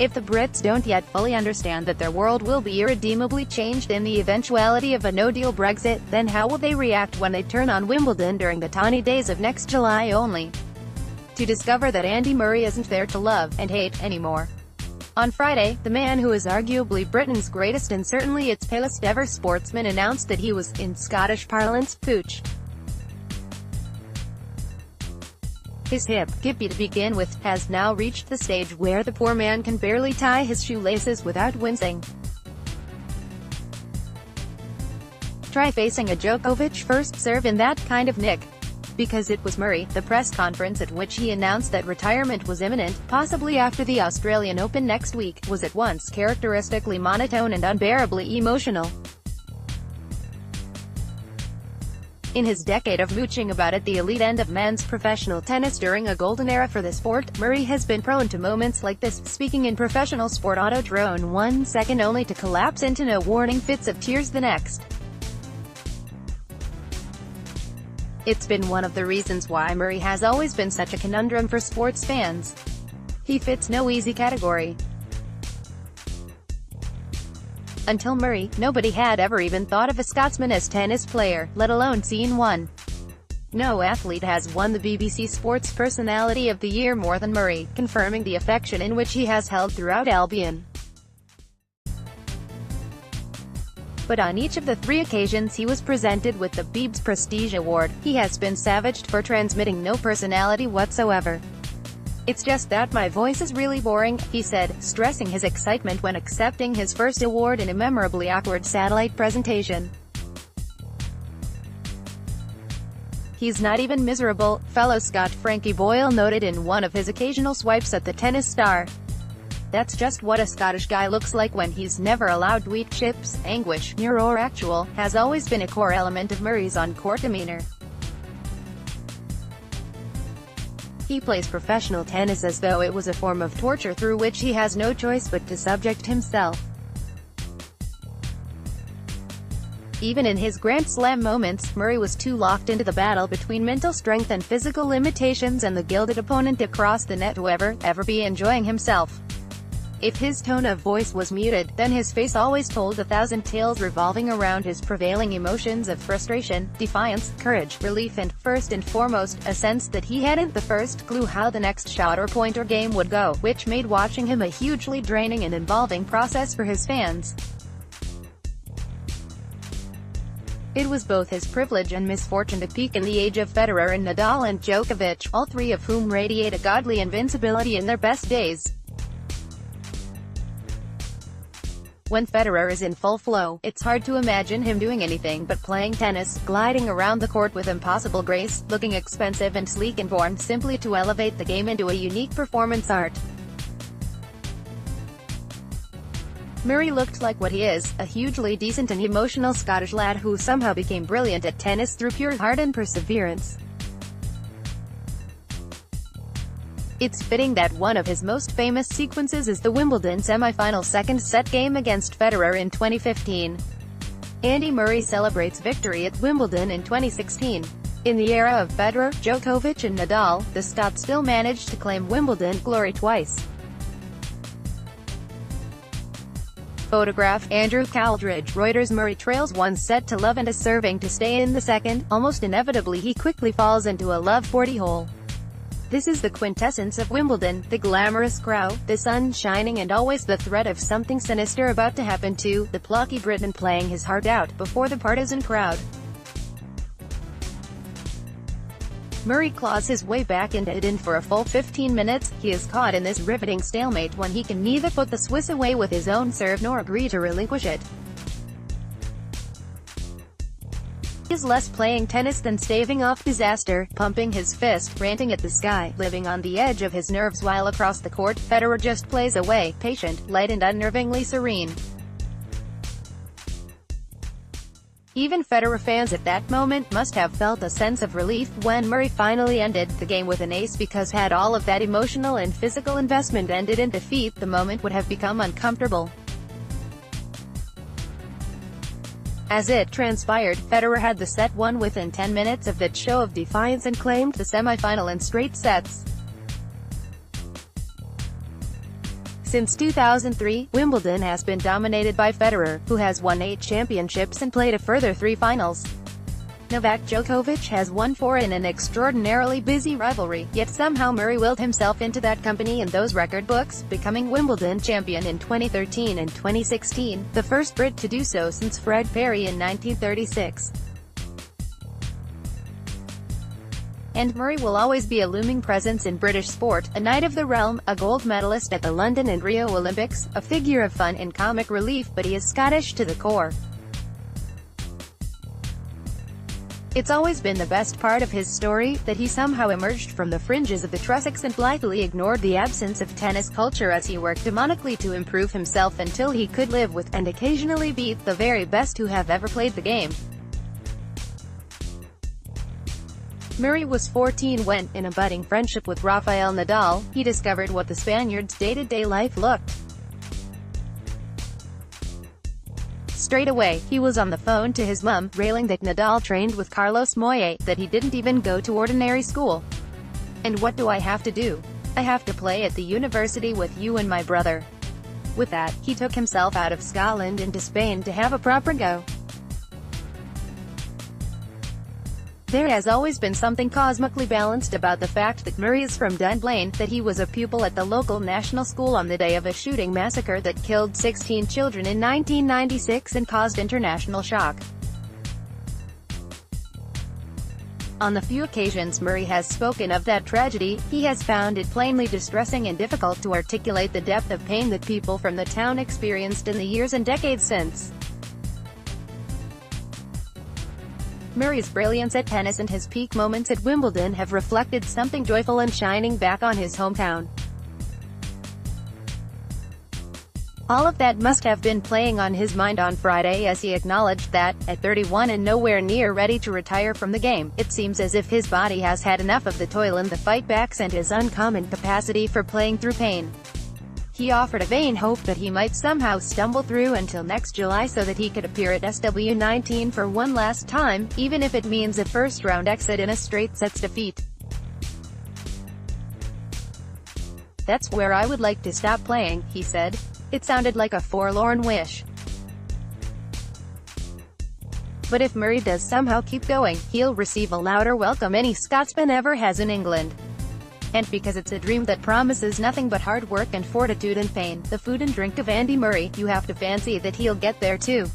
If the Brits don't yet fully understand that their world will be irredeemably changed in the eventuality of a no-deal Brexit, then how will they react when they turn on Wimbledon during the tawny days of next July only to discover that Andy Murray isn't there to love and hate anymore? On Friday, the man who is arguably Britain's greatest and certainly its palest ever sportsman announced that he was, in Scottish parlance, pooched. His hip, gippy to begin with, has now reached the stage where the poor man can barely tie his shoelaces without wincing. Try facing a Djokovic first serve in that kind of nick. Because it was Murray, the press conference at which he announced that retirement was imminent, possibly after the Australian Open next week, was at once characteristically monotone and unbearably emotional. In his decade of mooching about at the elite end of men's professional tennis during a golden era for the sport, Murray has been prone to moments like this, speaking in professional sport auto-drone 1 second only to collapse into no warning fits of tears the next. It's been one of the reasons why Murray has always been such a conundrum for sports fans. He fits no easy category. Until Murray, nobody had ever even thought of a Scotsman as tennis player, let alone seen one. No athlete has won the BBC Sports Personality of the Year more than Murray, confirming the affection in which he has held throughout Albion. But on each of the 3 occasions he was presented with the BB's Prestige Award, he has been savaged for transmitting no personality whatsoever. "It's just that my voice is really boring," he said, stressing his excitement when accepting his first award in a memorably awkward satellite presentation. "He's not even miserable," fellow Scot Frankie Boyle noted in one of his occasional swipes at the tennis star. "That's just what a Scottish guy looks like when he's never allowed wheat chips." Anguish, near or actual, has always been a core element of Murray's on-court demeanor. He plays professional tennis as though it was a form of torture through which he has no choice but to subject himself. Even in his Grand Slam moments, Murray was too locked into the battle between mental strength and physical limitations and the gilded opponent across the net to ever be enjoying himself. If his tone of voice was muted, then his face always told 1,000 tales revolving around his prevailing emotions of frustration, defiance, courage, relief and, first and foremost, a sense that he hadn't the first clue how the next shot or point or game would go, which made watching him a hugely draining and involving process for his fans. It was both his privilege and misfortune to peak in the age of Federer and Nadal and Djokovic, all 3 of whom radiate a godly invincibility in their best days. When Federer is in full flow, it's hard to imagine him doing anything but playing tennis, gliding around the court with impossible grace, looking expensive and sleek and born simply to elevate the game into a unique performance art. Murray looked like what he is, a hugely decent and emotional Scottish lad who somehow became brilliant at tennis through pure heart and perseverance. It's fitting that one of his most famous sequences is the Wimbledon semi-final second-set game against Federer in 2015. Andy Murray celebrates victory at Wimbledon in 2016. In the era of Federer, Djokovic and Nadal, the Scot still managed to claim Wimbledon glory twice. Photograph, Andrew Caldridge, Reuters. Murray trails 1 set to love and is serving to stay in the second. Almost inevitably he quickly falls into a love 40 hole. This is the quintessence of Wimbledon, the glamorous crowd, the sun shining and always the threat of something sinister about to happen to the plucky Briton playing his heart out before the partisan crowd. Murray claws his way back into it, and for a full 15 minutes, he is caught in this riveting stalemate when he can neither put the Swiss away with his own serve nor agree to relinquish it. He is less playing tennis than staving off disaster, pumping his fist, ranting at the sky, living on the edge of his nerves, while across the court, Federer just plays away, patient, light and unnervingly serene. Even Federer fans at that moment must have felt a sense of relief when Murray finally ended the game with an ace, because had all of that emotional and physical investment ended in defeat, the moment would have become uncomfortable. As it transpired, Federer had the set won within 10 minutes of that show of defiance and claimed the semi-final in straight sets. Since 2003, Wimbledon has been dominated by Federer, who has won 8 championships and played a further 3 finals. Novak Djokovic has won 4 in an extraordinarily busy rivalry, yet somehow Murray willed himself into that company in those record books, becoming Wimbledon champion in 2013 and 2016, the first Brit to do so since Fred Perry in 1936. And Murray will always be a looming presence in British sport, a knight of the realm, a gold medalist at the London and Rio Olympics, a figure of fun and comic relief, but he is Scottish to the core. It's always been the best part of his story, that he somehow emerged from the fringes of the Trossachs and blithely ignored the absence of tennis culture as he worked demonically to improve himself until he could live with, and occasionally beat, the very best who have ever played the game. Murray was 14 when, in a budding friendship with Rafael Nadal, he discovered what the Spaniard's day-to-day life looked. Straight away, he was on the phone to his mum, railing that Nadal trained with Carlos Moyet, that he didn't even go to ordinary school. And what do I have to do? I have to play at the university with you and my brother. With that, he took himself out of Scotland into Spain to have a proper go. There has always been something cosmically balanced about the fact that Murray is from Dunblane, that he was a pupil at the local national school on the day of a shooting massacre that killed 16 children in 1996 and caused international shock. On the few occasions Murray has spoken of that tragedy, he has found it plainly distressing and difficult to articulate the depth of pain that people from the town experienced in the years and decades since. Murray's brilliance at tennis and his peak moments at Wimbledon have reflected something joyful and shining back on his hometown. All of that must have been playing on his mind on Friday as he acknowledged that, at 31 and nowhere near ready to retire from the game, it seems as if his body has had enough of the toil and the fightbacks and his uncommon capacity for playing through pain. He offered a vain hope that he might somehow stumble through until next July so that he could appear at SW19 for one last time, even if it means a first-round exit in a straight-sets defeat. "That's where I would like to stop playing," he said. It sounded like a forlorn wish. But if Murray does somehow keep going, he'll receive a louder welcome any Scotsman ever has in England. And because it's a dream that promises nothing but hard work and fortitude and pain, the food and drink of Andy Murray, you have to fancy that he'll get there too.